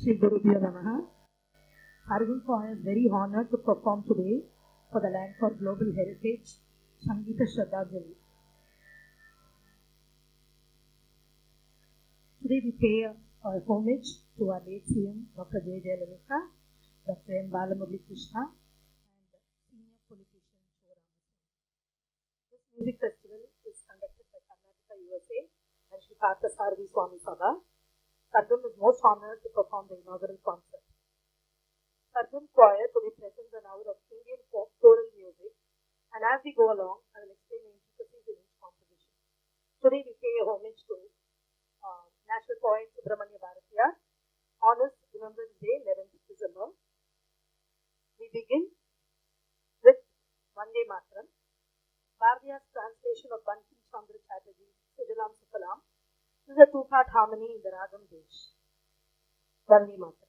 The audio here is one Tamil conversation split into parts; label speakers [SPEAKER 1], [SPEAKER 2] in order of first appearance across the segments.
[SPEAKER 1] Shri Gurubhyo Namaha. Arvind Choir is very honored to perform today for the Land for Global Heritage, Sangeeta Shraddhanjali. Today we pay homage to our late CM, Dr. J. Jayalalitha, Dr. M. Balamurali Krishna, and senior politician Shivaram. This music festival is conducted by Karnataka, USA, and Shri Parthasarathy Swami Sabha. Sargam is most honored to perform the inaugural concert. Sargam Choir today presents an hour of Indian folk choral music, and as we go along, I will explain the intricacies in each composition. Today we pay homage to National Poet Subramanya Bharatiyar on his Remembrance Day, 11th December. We begin with Vande Mataram, Bharatiyar's translation of Bankim Chandra Chatterjee's Sujalam Sufalam. This is a two-part harmony in the Ragam Desh. Vande Mataram.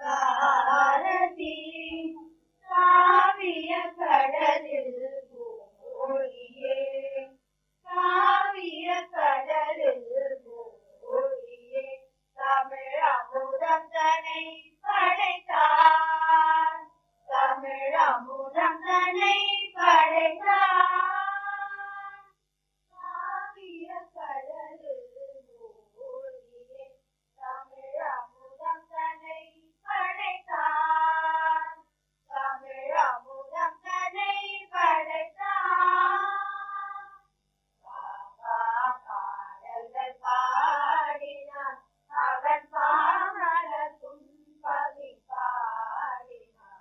[SPEAKER 2] Bharathi காவிய கடலில் மூழ்கியே காவிய கடலில் மூழ்கியே தமிழ் அமுதம் தனை படைத்தார் தமிழ் அமுதம் தனை படைத்தார் காவிய கடலில் மூழ்கியே தமிழ் அமுதம் தனை படைத்தார் தமிழ் அமுதம் தனை படைத்தார் பாடல்கள் பாடினான் அவன் பாமரக்கும் பதி பாடினான்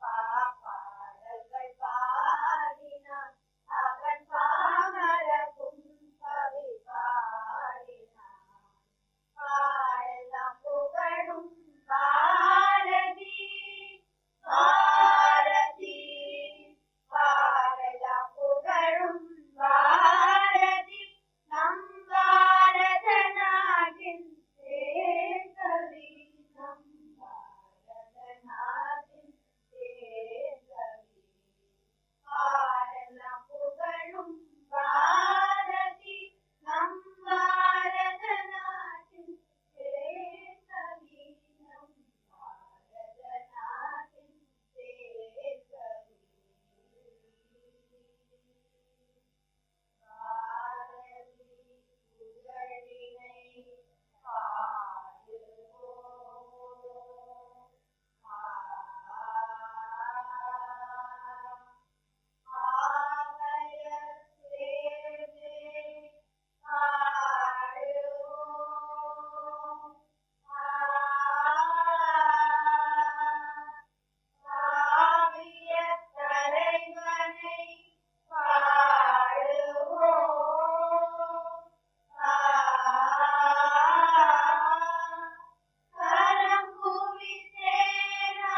[SPEAKER 2] பாடல்கள் பாடினான் அவன் பாமரக்கும் பதி பாடினான் பாடெல்லாம் புகழும் பாரதி பாரதி பாடெல்லாம் புகழும் பாரதி நம் பாரத நாட்டின் தேசவி நம் பாரத நாட்டின் தேசவி பாடெல்லாம் புகழும் பாரதி நம் பாரத நாட்டின் தேசவி நம் பாரத நாட்டின் தேசவி பாரதி புகழினை பாடுவோம் ஆலயத்தேனே பாடுவோம் காவிய தலைவனை பாடுவோம் கரம் குவித்தேனா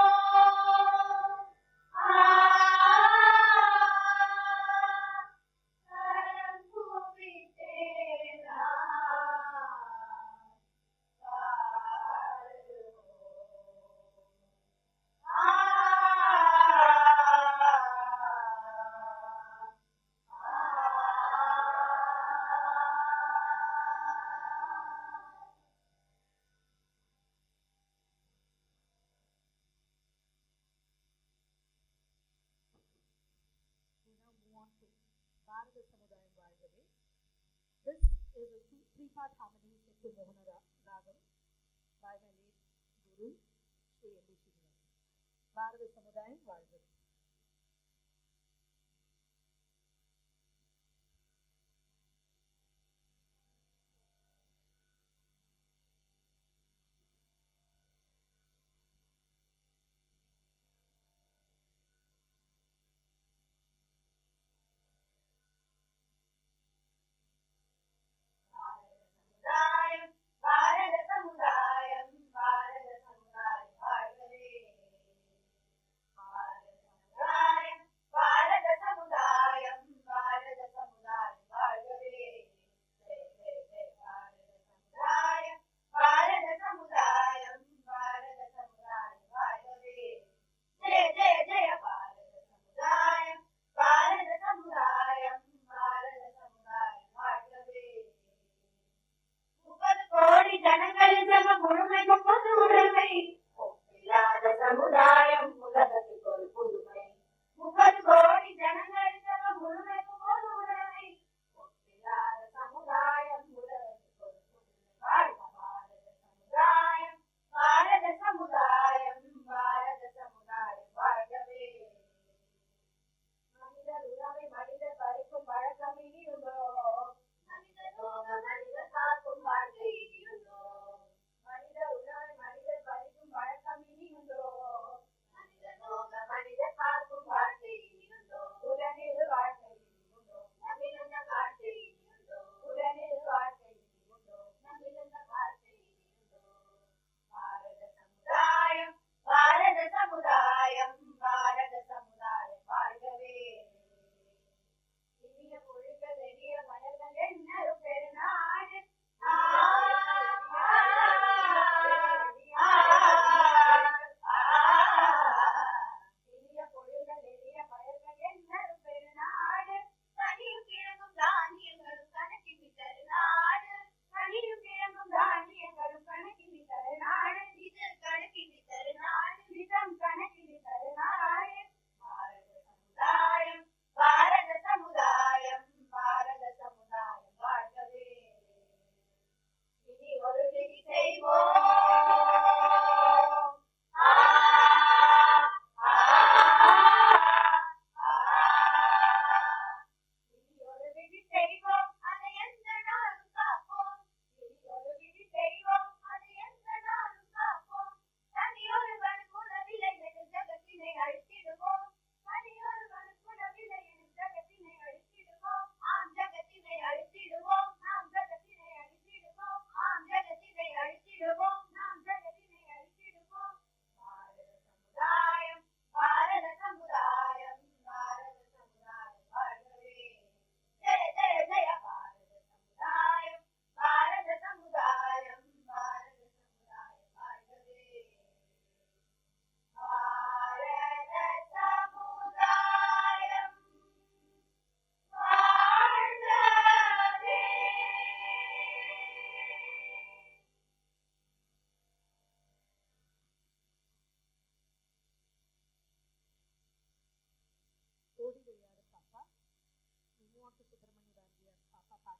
[SPEAKER 2] பாடுவோம் கரம் குவித்தேனா
[SPEAKER 1] We now move on to Bharata Samudayam Vargave. This is a three-part harmony set to Mohana Ragam by my late Guru, Sri M.B. Srinivasan. Bharata Samudayam Vargave.
[SPEAKER 2] பாரத சமுதாயம் பாரத சமுதாயம் வாழ்கவே பாரத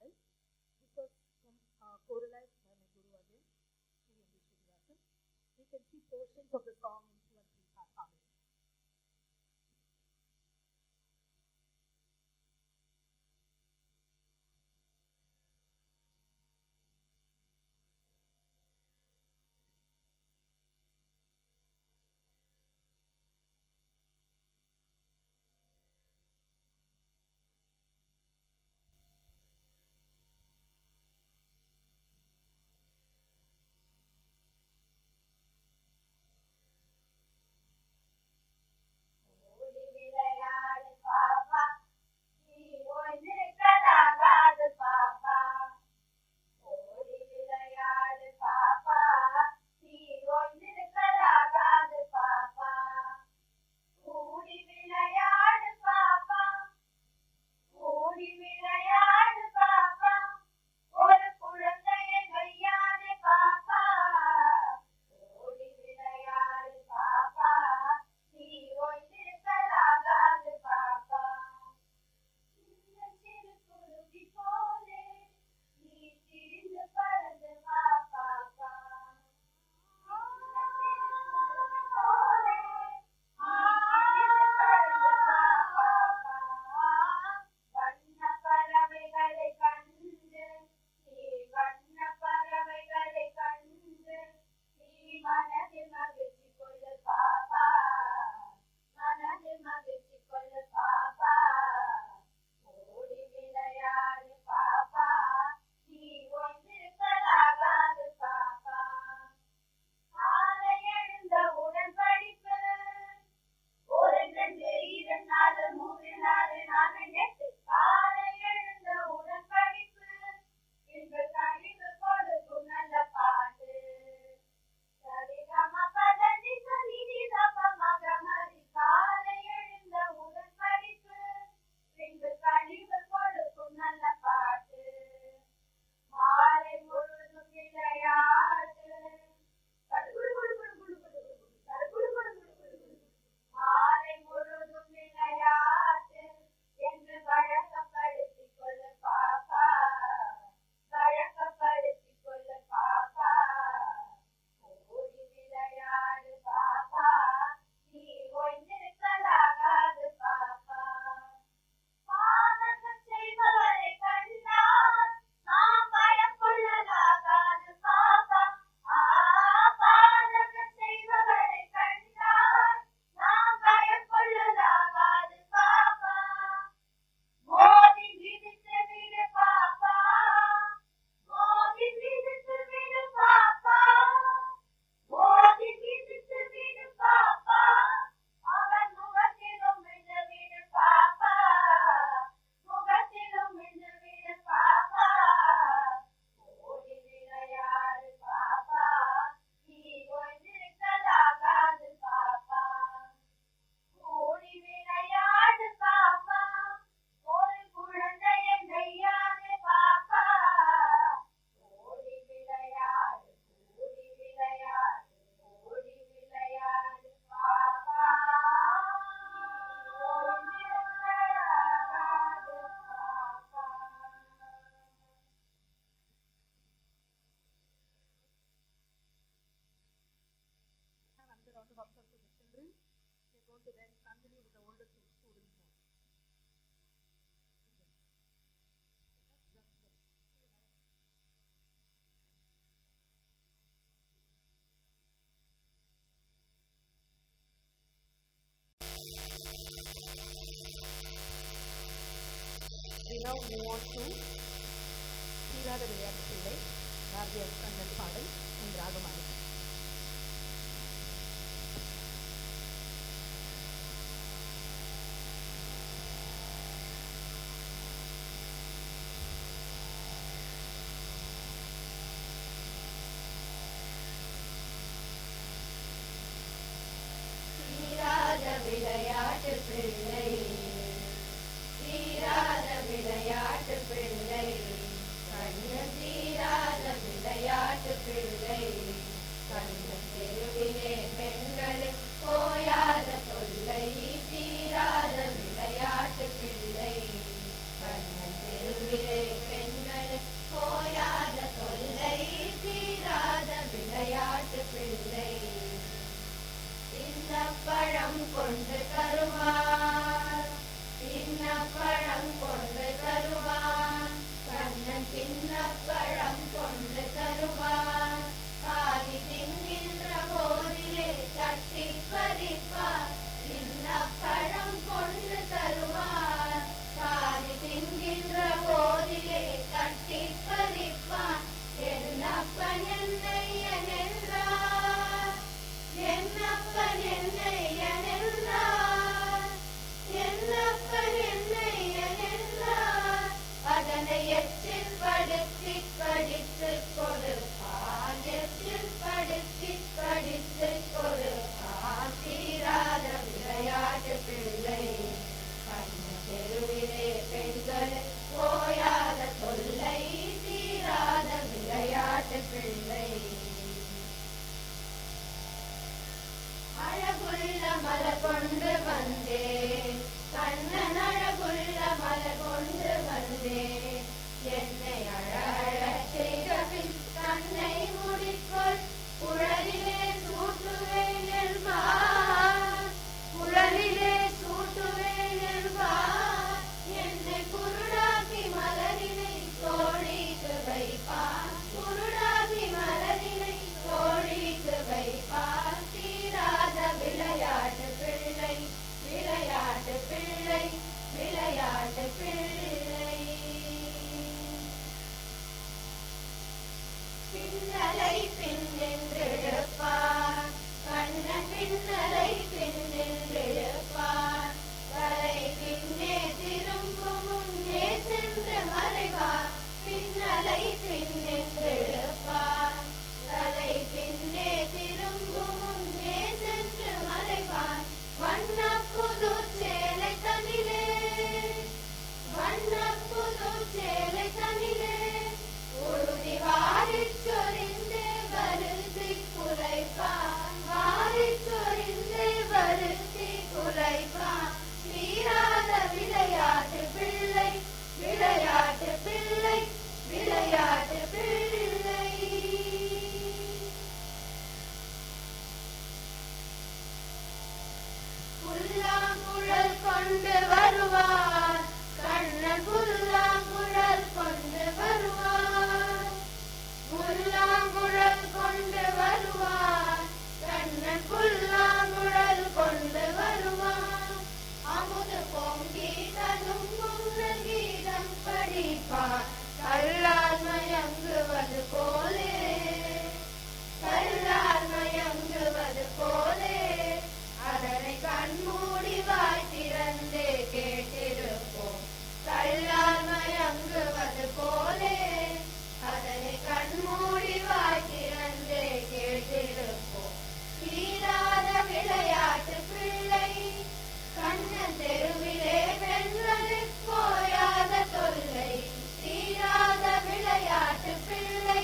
[SPEAKER 1] பாடல். This was choralized by my guru again, Sri M. D. Srinivasan. We can see portions of the song in 2 and 3 part harmony.
[SPEAKER 2] ஓடி விளையாடு பாப்பா, நீ ஒன்றுக்கலாகாது பாப்பா. ஓடி விளையாடு பாப்பா, நீ ஒன்றுக்கலாகாது பாப்பா. கூடி விளையாடு பாப்பா, கூடி விளையாடு பாப்பா. ஒரு குழந்தையை வையாதே பாப்பா. ஓடி விளையாடு பாப்பா, நீ ஒன்றுக்கலாகாது பாப்பா. சின்ன சிறு குருவி போலே நீ திரிந்து பறந்து வா பாப்பா. சின்ன சிறு குருவி போலே நீ திரிந்து பறந்து வா பாப்பா. வண்ண பறவைகளை கண்டு, நீ வண்ண பறவைகளை கண்டு, நீ மனதில் மகிழ்ச்சி கொள்ளு பாப்பா. மனதில் மகிழ்ச்சி கொள்ளு பாப்பா. ஓடி விளையாடு பாப்பா, நீ ஒன்றுக்கலாகாது பாப்பா. காலை எழுந்தவுடன் படிப்பு, 1 2 2 4 3 4 4 8. காலை எழுந்தவுடன் படிப்பு, இன்று கழிவு கொடுக்கும் நல்ல பாட்டு. சரிகம பதனி சனிதி தப மகமரி. காலை எழுந்தவுடன் படிப்பு, இன்று கழிவு கொடுக்கும் நல்ல பாட்டு. மாலை முழுதும் விளையாட்டு. மாலை முழுதும் விளையாட்டு என்று வழக்கப்படுத்திக் கொள்ளு பாப்பா. வழக்கப்படுத்திக் கொள்ளு பாப்பா. ஓடி விளையாடு பாப்பா, நீ ஒன்றுக்கலாகாது பாப்பா. பாதகம் செய்பவரை கண்டால் நாம் பயம் கொள்ளலாகாது பாப்பா. பாதகம் செய்பவரை கண்டால் நாம் பயம் கொள்ளலாகாது பாப்பா. மோதி மிதித்து விடு பாப்பா, மோதி மிதித்து விடு பாப்பா. மோதி மிதித்து விடு பாப்பா, அவன் முகத்திலும் மின்னு விடு பாப்பா. முகத்திலும் மின்னு விடு பாப்பா. ஓடி விளையாடு பாப்பா, நீ ஒன்றுக்கலாகாது பாப்பா. ஓடி விளையாடு பாப்பா, ஒரு குழந்தையை நெய்யாதே பாப்பா. ஓடி விளையாடு, ஓடி விளையாடு, ஓடி விளையாடு பாப்பா. ஒன்றுக்கலாகாது பாப்பா.
[SPEAKER 1] Another round of applause to the children. We are going to then continue with the older students now. We now move on to தீராத விளையாட்டு பிள்ளை, பாரதியார் கண்ணன் பாடல் in ராகமானி.
[SPEAKER 2] தீராத விளையாட்டு பிள்ளை, தீராத விளையாட்டு பிள்ளை, கண்ணு தீராத விளையாட்டு பிள்ளை. விளையாட்டு பிள்ளை அழகுள்ள மலர் கொண்டு வந்தேன் கண்ணன் அழகுள்ள மலர் கொண்டு வந்தேன் என்னை அழச் செய்த பின் தன்னை முடிக்கொள் குழலிலே சூட்டுவேன் என்பார் குழலிலே சூட்டுவேன் என்பார் என்னை குருடாக்கி மலரினை தோழிக்கு வைப்பார் குருடாக்கி மலரினை தோழிக்கு வைப்பார் தீராத விளையாட்டு பிள்ளை விளையாட்டு பிள்ளை விளையாட்டு பிள்ளை பின்னலை பின்னென்றெழுப்பார் கண்ணன் பின்னலை பின்னென்றெழுப்பார் தலை பின்னே திரும்பும் முன்னே சென்று மறைவார் பின்னலை பின்னென்றெழுப்பார் தலை பின்னே திரும்பும் முன்னே சென்று மறைவார் வண்ண புது சேலை தனிலே வண்ண புது சேலை தனிலே உறுதி வாரிச் சொரிந்தே வருத்தி குலைப்பான் வாரிச் சொரிந்தே வருத்தி குலைப்பான் தீராத விளையாட்டு பிள்ளை விளையாட்டு பிள்ளை விளையாட்டு பிள்ளை புல்லாங்குழல் கொண்டு வருவார் கண்ணன் புல்லாங்குழல் கொண்டு வருவார் புல்லாங்குழல் கொண்டு வருவார் கண்ணன் புல்லாங்குழல் கொண்டு வருவார் அமுது பொங்கி ததும்பும் கீதம் படிப்பார் கல்லால் மயங்குவது போலே கல்லால் மயங்குவது போலே அதனை கண்மூடி வாய் திறந்தே கேட்டிருப்போம் கல்லால் மயங்குவது போலே அதனை கண்மூடி வாய் திறந்தே கேட்டிருப்போம் தீராத விளையாட்டு பிள்ளை கண்ணன் தெருவிலே வென்றது போயாத தொல்லை தீராத விளையாட்டு பிள்ளை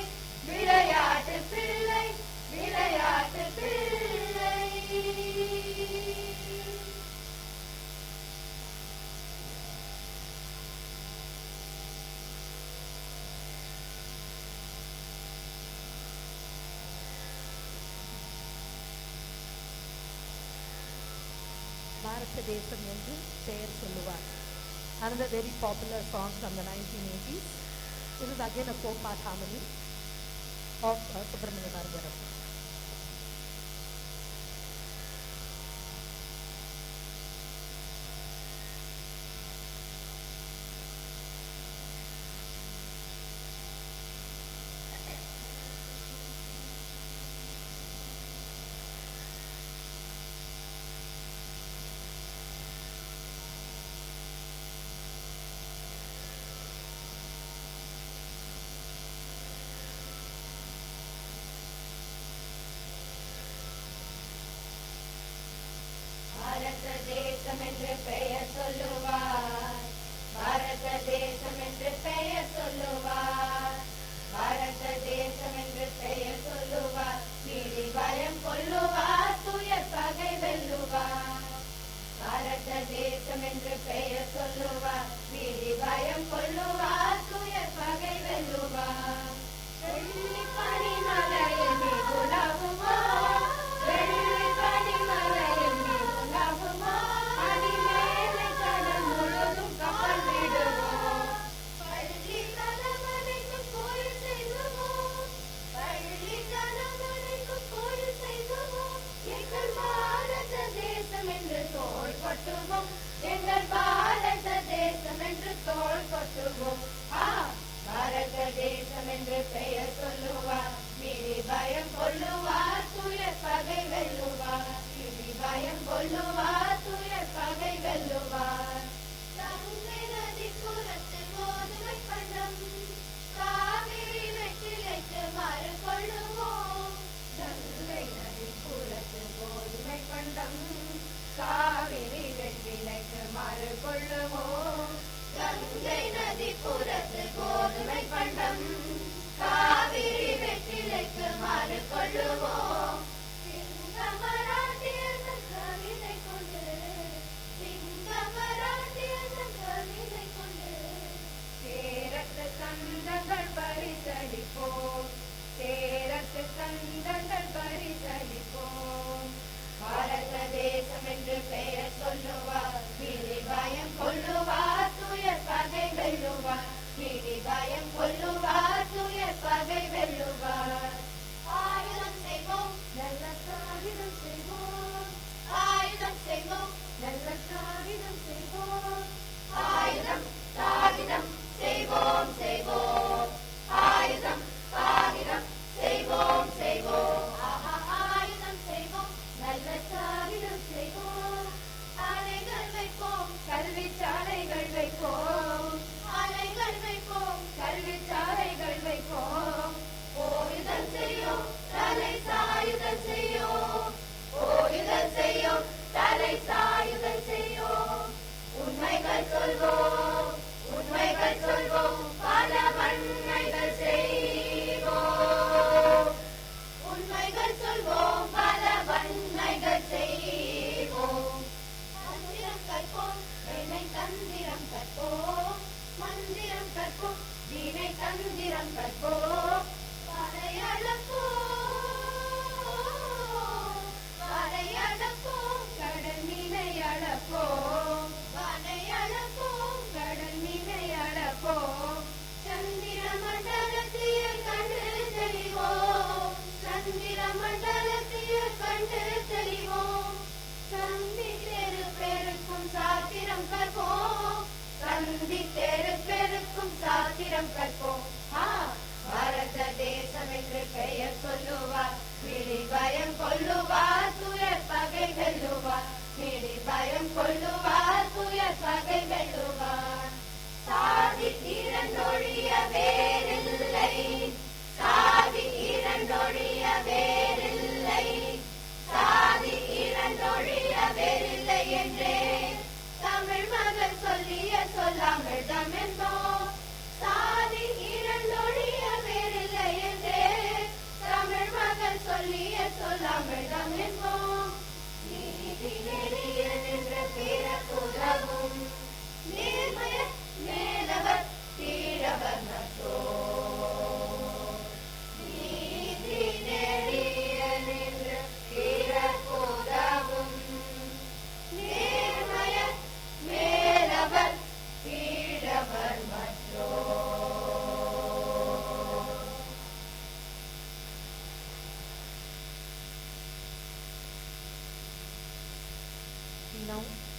[SPEAKER 2] விளையாட்டு பிள்ளை விளையாட்டு பிள்ளை
[SPEAKER 1] பாரத தேசம் என்று பெயர் சொல்லுவார். Another very popular song from the 1980s. This is again a four-part harmony of Subramania Bhargava.
[SPEAKER 2] பாரத தேசம் என்று பெயர் சொல்லுவார் பாரத தேசம் என்று பெயர் சொல்லுவார் பாரத தேசம் என்று பெயர் சொல்லுவார் நீதி பயம் கொள்ளுவார் துயர் பகை வெல்லுவார் பாரத தேசம் என்று பெயர் சொல்லுவார் நீதி பயம் கொள்ளுவார் துயர் பகை வெல்லுவார் வெள்ளி பனிமலையில் உலகுமா வெள்ளி பனிமலையில் உலகுமா அடிமேல்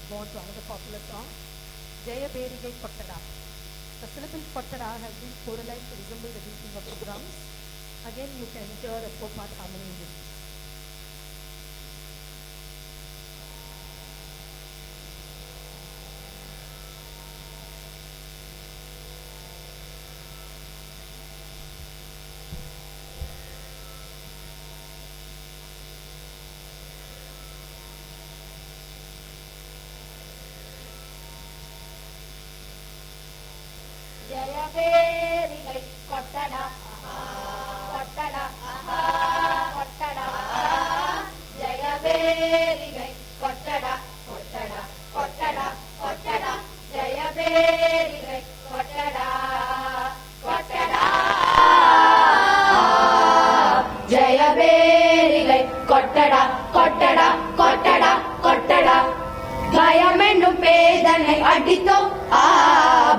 [SPEAKER 1] go on to another popular song, Jaya Berigai Kottada. The syllable Kottada has been choralized to resemble the beating of the drums. Again, you can hear a 4-part harmony in this.
[SPEAKER 2] Jaya Berigai Kottada, Kottada, Kottada, Jaya Berigai Kottada, Kottada, Kottada, Kottada, Jaya Berigai Kottada, Kottada, Jaya Berigai Kottada, Kottada, Kottada, Kottada. பயமென்னும் பேதனை அடித்தோம்,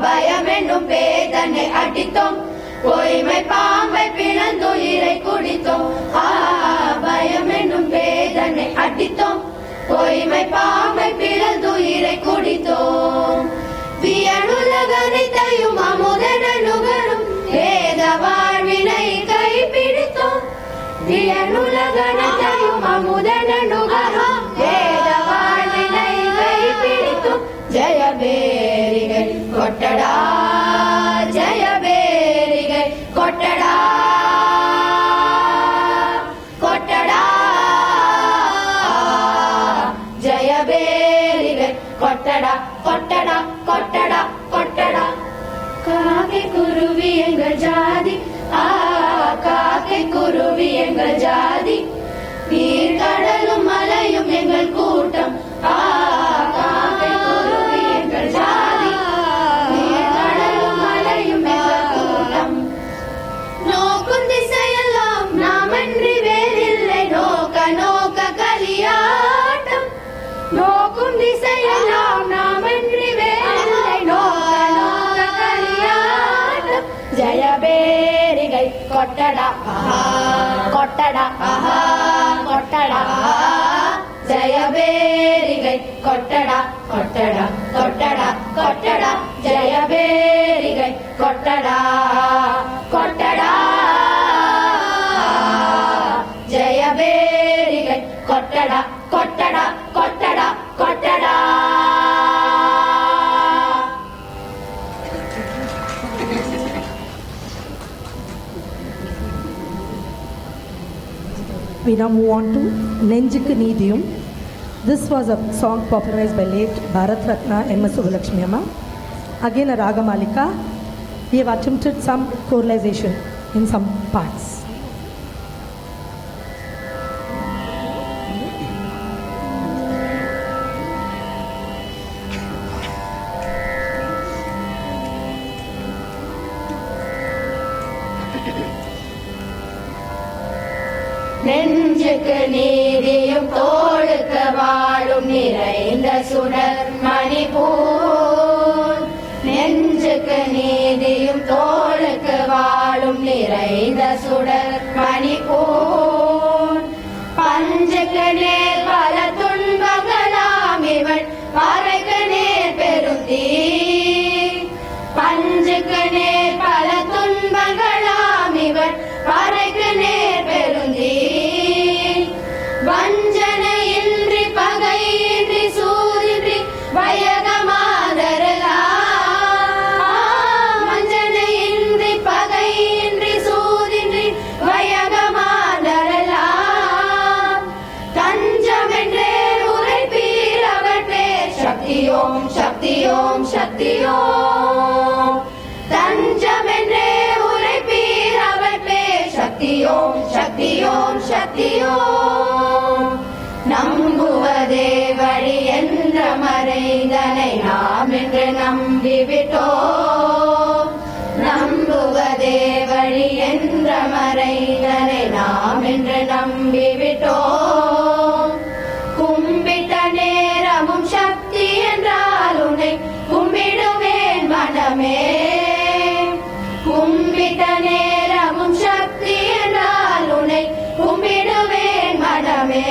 [SPEAKER 2] பயமென்னும் பேதனை அடித்தோம், பொய்மை பாம்பை பிளந்துயிரை குடித்தோம், பயமென்னும் பேதனை அடித்தோம், பொய்மை பாம்பை பிளந்துயிரை குடித்தோம். வியனுலகனைத்தையும் அமுதன நுகரும் வேத வாழ்வினை கைப்பிடித்தோம், வியனுலகனைத்தையும் அமுதன நுகரும் வேத வாழ்வினை கைப்பிடித்தோம். ஜய பேரிகை கொட்டடா, ஜய பேரிகை கொட்டடா, கொட்டடா, ஜய பேரிகை கொட்டடா, கொட்டடா, கொட்டடா, கொட்டடா. காக்கை குருவி எங்கள் ஜாதி, காக்கை குருவி எங்கள் ஜாதி, நீர் கடலும் மலையும் எங்கள் கூட்டம், காக்கை குருவி எங்கள் ஜாதி, நீர் கடலும் மலையும் எங்கள் கூட்டம். நோக்கும் திசையெல்லாம் நாமன்றி வேறில்லை, நோக்க நோக்க கலியாட்டம், நோக்கும் திசையெல்லாம் நாமன்றி வேறில்லை, நோக்க நோக்க கலியாட்டம். ஜய பேரிகை கொட்டடா, கொட்டடா, கொட்டடா, ஜய பேரிகை கொட்டடா, கொட்டடா, கொட்டடா, கொட்டடா, ஜய பேரிகை கொட்டடா, கொட்டடா, ஜய Berigai கொட்டடா, கொட்டடா, கொட்டடா, கொட்டடா.
[SPEAKER 1] We now move on to Nenjukku Neediyum. This was a song popularized by late Bharat Ratna M.S. Subbulakshmi Amma. Again a Ragamalika. We have attempted some choralization in some parts.
[SPEAKER 2] நெஞ்சுக்கு நீதியும் தோளுக்கு வாழும் நிறைந்த சுடர் மணிப்பூர், நெஞ்சுக்கு நீதியும் தோளுக்கு வாழும் நிறைந்த சுடர் மணிப்பூர். பஞ்சுக்கு நேர் பல துன்பங்களாம் இவள் பறைக்கு நேர் பெருந்தீ, பஞ்சுக்கு நேர் பல துன்பங்களாம் இவள் பறைக்கு நேர் பெருந்தீ. வஞ்சனையின்றி பகையின்றி சூதின்றி வயகமாதரலாம், வஞ்சனையின்றி பகையின்றி சூதின்றி வயகமாதரலாம். தஞ்சமென்றே உரைப்பீர் அவர் பேர், சக்தியோம் சக்தியோம் சக்தியோம். தஞ்சமென்றே உரைப்பீர் அவர் பேர், சக்தியோம் சக்தியோம் சக்தியோம். நம்புவதே வழி என்ற மறைதனை நாம் என்று நம்பிவிட்டோம், நம்புவதே வழி என்ற மறைதனை நாம் என்று நம்பிவிட்டோம். கும்பிட்ட நேரமும் சக்தி என்றால் உன்னை கும்பிடுவேன் மனமே, கும்பிட்ட நேரமும் சக்தி என்றால் உன்னை கும்பிடுவேன் மனமே.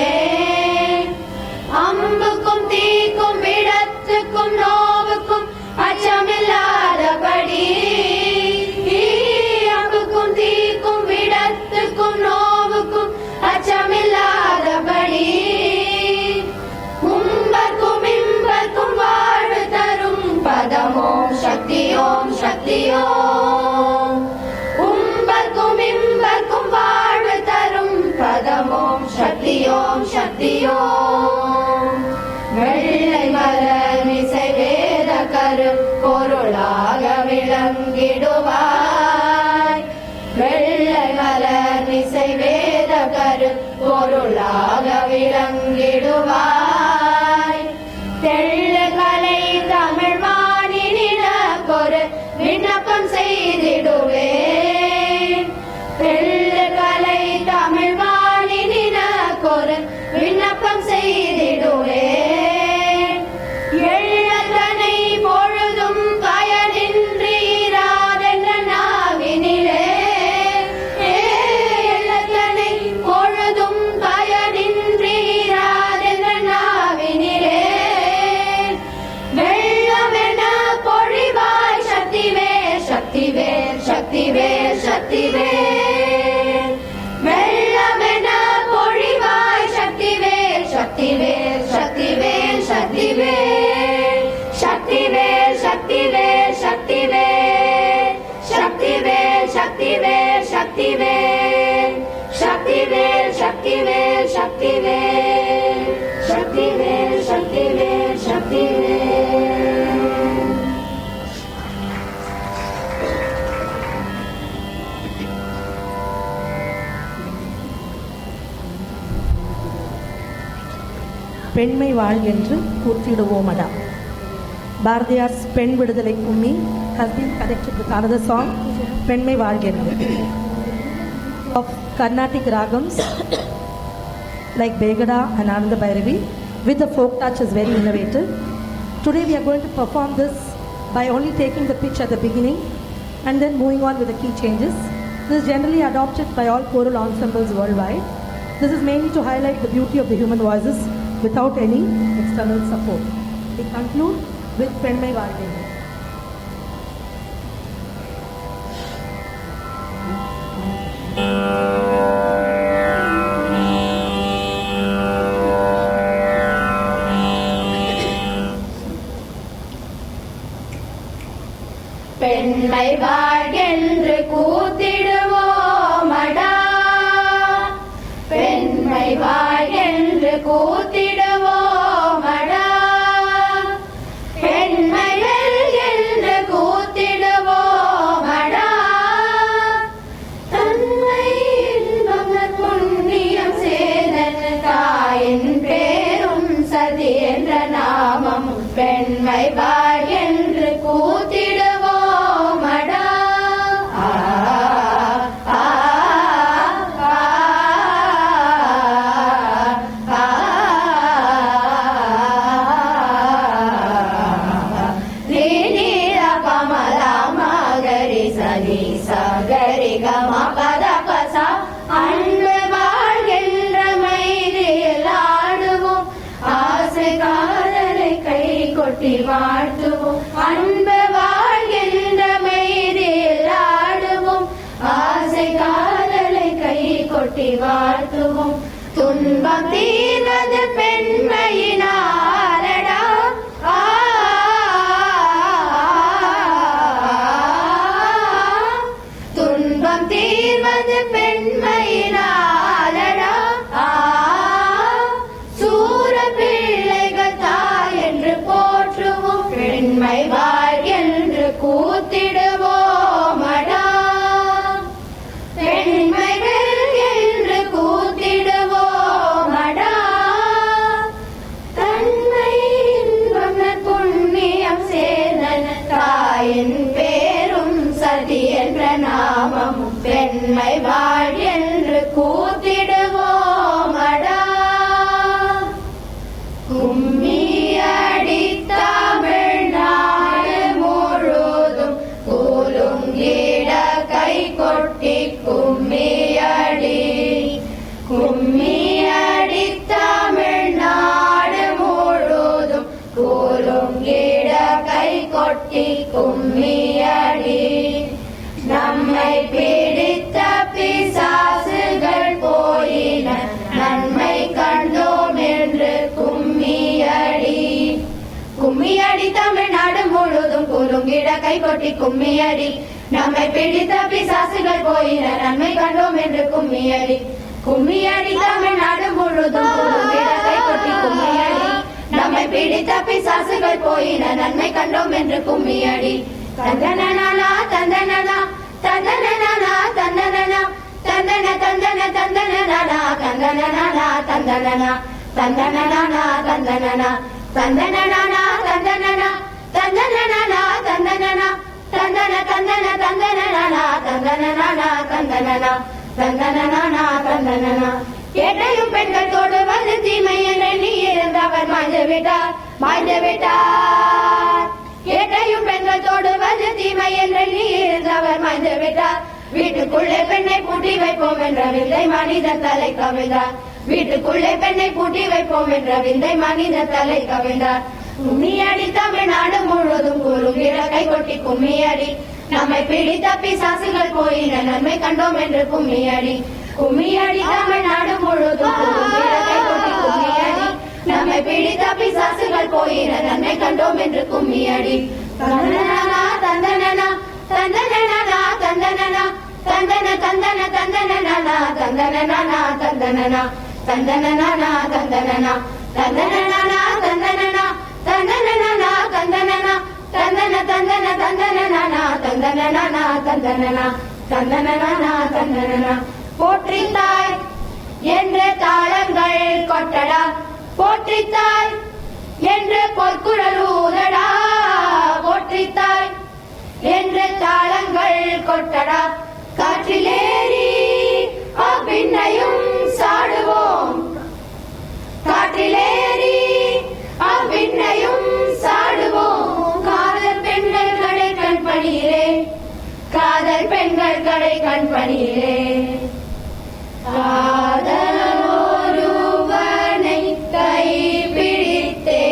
[SPEAKER 2] அம்புக்கும் தீக்கும் விடத் விடத்துக்கும் நோவுக்கும் அச்சமில்லாதபடி, அம்புக்கும் தீக்கும் விடத்துக்கும் நோவுக்கும் அச்சமில்லாதபடி, உம்பர்க்கும் இம்பர்க்கும் வாழ்வு தரும் பதமோம் சக்தியோம் சக்தியோம். உம்பர்க்கும் இம்பர்க்கும் வாழ்வு தரும் பதமோம் சக்தியோம் சக்தியோம். வெள்ளை மலர் மிசை வேத கரு பொருளாக விளங்கிடுவாய். வெள்ளை மலர் மிசை வேத கரு பொருளாக விளங்கிடுவாய். தெள்ளு கலை தமிழ் மானினிடக்கொரு விண்ணப்பம் செய்திடுவேன். தெள்ளு கலை தமிழ் மானினிடக்கொரு விண்ணப்பம் செய்திடுவேன். எள்ளத்தனை பொழுதும் பயனின்றி இராதென்ற நாவினிலே, எள்ளத்தனை பொழுதும் பயனின்றி இராதென்ற நாவினிலே, வெள்ளமென பொழிவாய் சக்திவேல் சக்திவேல் சக்திவேல் சக்திவேல். வெள்ளமென பொழிவாய் சக்திவேல் சக்திவேல் சக்திவேல் சக்திவேல். சக்திவேல் சக்திவேல் சக்திவேல். சக்திவேல் சக்திவேல் சக்திவேல். சக்திவேல் சக்திவேல் சக்திவேல். சக்திவேல் சக்திவேல் சக்திவேல்.
[SPEAKER 3] பெண்மை வாழ் என்று கூத்திடுவோமடா. பாரதியார்'s பெண் விடுதலை கும்மி has been connected with another song, பெண்மை வாழ்கென்று, of Carnatic ragams like Begada and Ananda Bhairavi with the folk touch is very innovative. Today we are going to perform this by only taking the pitch at the beginning and then moving on with the key changes. This is generally adopted by all choral ensembles worldwide. This is mainly to highlight the beauty of the human voices without any external support. We conclude with Penmai Vargin.
[SPEAKER 2] பெண்மை வாழ்கென்று கூத்திடுவோமடா. பெண்மை வாழ்கென்று கூத்திடுவோமடா. பெண்மை வெல்கென்று கூத்திடுவோமடா. தன்மை இன்பம் புண்ணியம் சேதன் தாயின் பேரும் சதி என்ற நாமம் பெண்மை வாழ்கென்று கூத்திடுவோமடா. சகரி கம பத பசா அன்பு வாழ்கின்ற மைதில் ஆடுவோம். ஆசை காதலை கை கொட்டி வாழ்த்துவோம். அன்பு வாழ்கின்ற மைதில் ஆடுவோம். ஆசை காதலை கை கொட்டி வாழ்த்துவோம். துன்பம் தீர்வது பெண்மையினாலடா. துன்பம் தீர்வது பெண்மையினாலடா. சூர பிள்ளைகள் தாய் என்று போற்றுவோம். பெண்மை வாழ் என்று கூத்திடுவோமடா. பெண்மை வெல் என்று கூத்திடுவோமடா. தன்மை இன்பம் புண்ணியம் சேர்ந்தன தாயின் பேரும் சதி என்ற நாமம் பெண்மை வாழ் என்று கூத்திடுவோமடா. கும்மியடி தமிழ்நாடு முழுதும் குலுங்கிட கை கொட்டி கும்மியடி. கும்மியடி தமிழ்நாடு முழுதும் குலுங்கிட குலுங்கிட கை கொட்டி கும்மியடி நம்மை பிடித்த பிசாசுகள் போயின நன்மை கண்டோம் என்று கும்மியடி கும்மியடி தமிழ்நாடு முழுதும் குலுங்கிட கை கொட்டி கும்மியடி நம்மை பிடித்த பிசாசுகள் போயின நன்மை கண்டோம் என்று கும்மியடி தந்தனனா தந்தனனா தந்தனனா தந்தனனா தந்தன தந்தன தந்தனனா தந்தனனா தந்தனனா தந்தனனா தந்தனனா தந்தனனா தந்தனனா தந்தனனா தந்தனனா தந்தன தந்தன தந்தனனா தந்தனனா தந்தனனா தந்தனனா தந்தனனா கேட்டையும் பெண்கள் தொடுவது தீமை என்று நீ இருந்தவர் மாய்ந்து விட்டார் கேட்டையும் பெண்கள் தொடுவது தீமை என்று நீ இருந்தவர் மாய்ந்து விட்டார் வீட்டுக்குள்ளே பெண்ணை பூட்டி வைப்போம் என்ற விந்தை மனித தலை கவிழ்ந்தார் வீட்டுக்குள்ளே பெண்ணை பூட்டி வைப்போம் என்ற விந்தை மனித தலை கவிழ்ந்தார் கும்மியடி தமிழ்நாடு முழுவதும் குலுங்கிட கை கொட்டி கும்மியடி நம்மை பிடித்த பிசாசுகள் போயின நன்மை கண்டோம் என்று கும்மியடி கும்மியடி தமிழ்நாடு முழுவதும் குலுங்கிட கை கொட்டி கும்மியடி நம்மை பிடித்த பிசாசுகள் போயின நன்மை கண்டோம் என்று கும்மியடி தந்தனனா தந்தனனா தந்தனனா தந்தனனா தந்தன தந்தன தந்தனனா தந்தனனா தந்தனனா தந்தனனா தந்தனனா தந்தனனா தந்தனனா தந்தனனா தந்தனனா தந்தன தந்தன தந்தனனா தந்தனனா தந்தனனா தந்தனனா தந்தனனா போற்றித்தாய் என்ற தாளங்கள் கொட்டடா போற்றித்தாய் என்று பொற்குழல் ஊதடா போற்றித்தாய் என்று தாளங்கள் கொட்டடா காற்றிலேறி அவ்விண்ணையும் சாடுவோம் காற்றிலேறி அவ்விண்ணையும் சாடுவோம் காதல் பெண்கள் கடை கண் பணியிலே காதல் பெண்கள் கடை கண் பணியிலே காதல் ஒருவனை கைப்பிடித்தே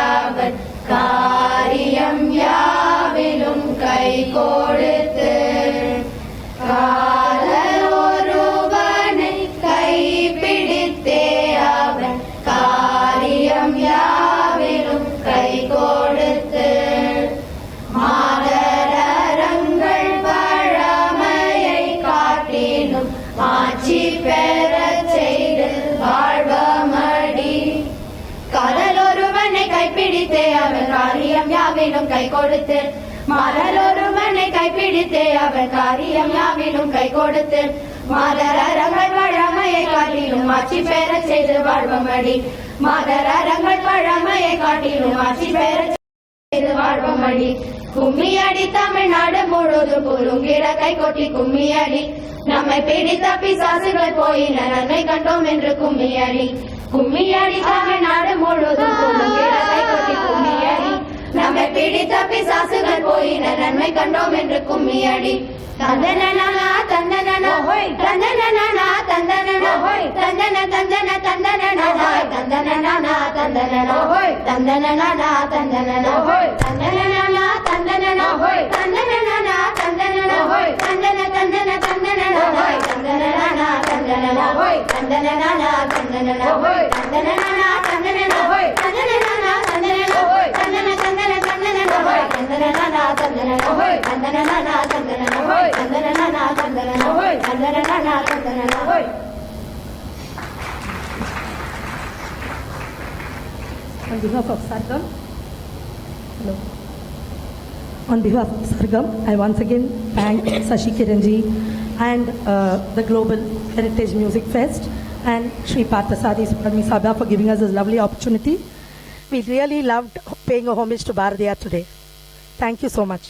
[SPEAKER 2] அவன் காரியம் யாவிலும் கை கொடுத்து காதல் ஒருவனை கைப்பிடித்தே அவன் காரியம் யாவிலும் கை கொடுத்து மாதரங்கள் பழமையை காட்டினும் மாட்சி பெறச் செய்து வாழ்வமடி காதல் ஒருவனை கைப்பிடித்தே அவன் காரியம் யாவிலும் கை கொடுத்து மாதல் ஒருவனை கைப்பிடித்தே அவன் காரியம் யாவிலும் கை கொடுத்து மாதரங்கள் பழமையை காட்டிலும் ஆட்சி பெறச் செய்து வாழ்வமடி மாதரங்கள் பழமையை காட்டிலும் ஆட்சி பெறச் செய்து வாழ்வமடி கும்மியடி தமிழ்நாடு முழுவதும் குலுங்கிட கை கொட்டி கும்மியடி நம்மை பிடித்த பிசாசுகள் போயின நன்மை கண்டோம் என்று கும்மியடி கும்மியடி தமிழ்நாடு முழுவதும் குலுங்கிட கை கொட்டி கும்மியடி நம்மை பிடித்த பிசாசுகள் போயின நன்மை கண்டோம் என்று கும்மியடி தந்தனனா தந்தனனா தந்தனனா தந்தனனா தந்தன தந்தன தந்தனனா தந்தனனா தந்தனனா தந்தனனா தந்தனனா தந்தனனா தந்தனனா தந்தனனா தந்தனனா தந்தன தந்தன தந்தனனா தந்தனனா தந்தனனா தந்தனனா தந்தனனா தந்தனனா தந்தனனா தந்தனனா தந்தனனா தந்தன தந்தன தந்தனனா தந்தனனா தந்தனனா தந்தனனா தந்தனனா தந்தனனா தந்தனனா தந்தனனா தந்தனனா
[SPEAKER 3] On behalf of Sargam, hello. On behalf of Sargam, I once again thank Sashi Kiranji and the Global Heritage Music Fest and Sri Parthasadi Subramani Sabha for giving us this lovely opportunity. We really loved paying a homage to Bharatiya today. Thank you so much.